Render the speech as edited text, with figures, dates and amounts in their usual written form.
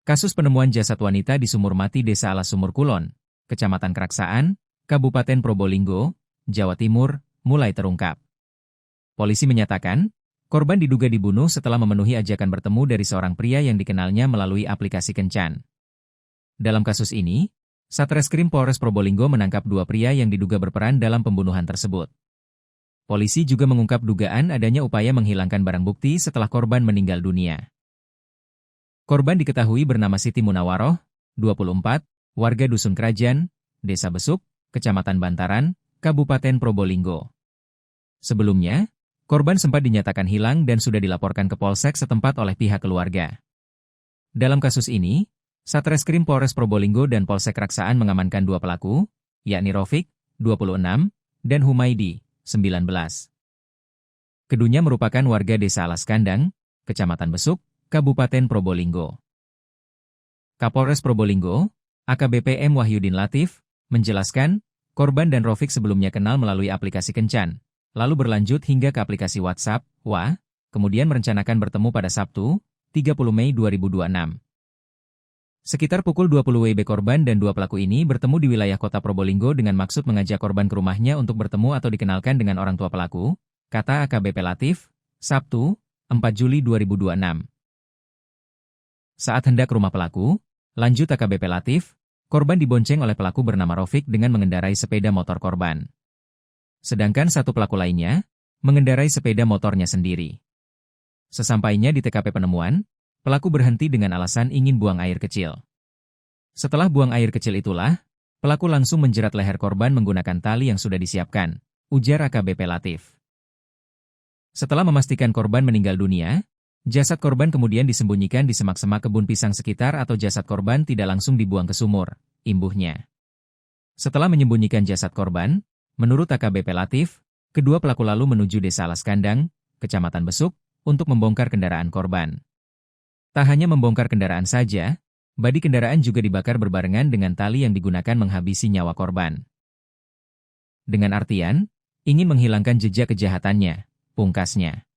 Kasus penemuan jasad wanita di sumur mati Desa Alas Sumur Kulon, Kecamatan Keraksaan, Kabupaten Probolinggo, Jawa Timur, mulai terungkap. Polisi menyatakan, korban diduga dibunuh setelah memenuhi ajakan bertemu dari seorang pria yang dikenalnya melalui aplikasi kencan. Dalam kasus ini, Satreskrim Polres Probolinggo menangkap 2 pria yang diduga berperan dalam pembunuhan tersebut. Polisi juga mengungkap dugaan adanya upaya menghilangkan barang bukti setelah korban meninggal dunia. Korban diketahui bernama Siti Munawaroh, 24, warga Dusun Kerajaan, Desa Besuk, Kecamatan Bantaran, Kabupaten Probolinggo. Sebelumnya, korban sempat dinyatakan hilang dan sudah dilaporkan ke Polsek setempat oleh pihak keluarga. Dalam kasus ini, Satreskrim Polres Probolinggo dan Polsek Keraksaan mengamankan 2 pelaku, yakni Rofik, 26, dan Humaidi, 19. Keduanya merupakan warga Desa Alas Kandang, Kecamatan Besuk, Kabupaten Probolinggo. Kapolres Probolinggo, AKBP M. Wahyudin Latif, menjelaskan, korban dan Rofik sebelumnya kenal melalui aplikasi kencan, lalu berlanjut hingga ke aplikasi WhatsApp, WA, kemudian merencanakan bertemu pada Sabtu, 30 Mei 2026. Sekitar pukul 20 WIB korban dan 2 pelaku ini bertemu di wilayah kota Probolinggo dengan maksud mengajak korban ke rumahnya untuk bertemu atau dikenalkan dengan orang tua pelaku, kata AKBP Latif, Sabtu, 4 Juli 2026. Saat hendak ke rumah pelaku, lanjut AKBP Latif, korban dibonceng oleh pelaku bernama Rofik dengan mengendarai sepeda motor korban. Sedangkan 1 pelaku lainnya, mengendarai sepeda motornya sendiri. Sesampainya di TKP penemuan, pelaku berhenti dengan alasan ingin buang air kecil. Setelah buang air kecil itulah, pelaku langsung menjerat leher korban menggunakan tali yang sudah disiapkan, ujar AKBP Latif. Setelah memastikan korban meninggal dunia, jasad korban kemudian disembunyikan di semak-semak kebun pisang sekitar atau jasad korban tidak langsung dibuang ke sumur, imbuhnya. Setelah menyembunyikan jasad korban, menurut AKBP Latif, kedua pelaku lalu menuju Desa Alas Kandang, Kecamatan Besuk, untuk membongkar kendaraan korban. Tak hanya membongkar kendaraan saja, badi kendaraan juga dibakar berbarengan dengan tali yang digunakan menghabisi nyawa korban. Dengan artian, ingin menghilangkan jejak kejahatannya, pungkasnya.